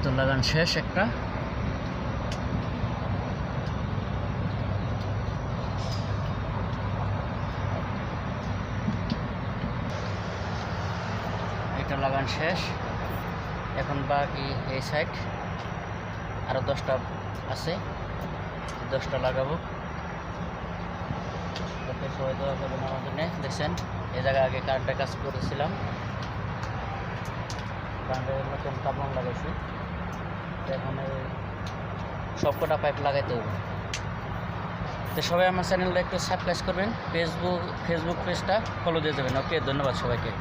তো লাগান শেষ একটা। এটা লাগান শেষ, এখন বাকি এই সাইড আরো 10টা আছে, 10টা লাগাবো। সবাই দোয়া করবেন আমার জন্য। দেখছেন এই জায়গায় আগে কারেন্টের কাজ করেছিলাম, কারেন্টের নতুন কাপড় লাগাইছি, এখন সবকটা পাইপ লাগাইতে হবে। তো সবাই আমার চ্যানেলটা একটু সাবস্ক্রাইব করবেন, ফেসবুক পেজটা ফলো দিয়ে যাবেন। ওকে, ধন্যবাদ সবাইকে।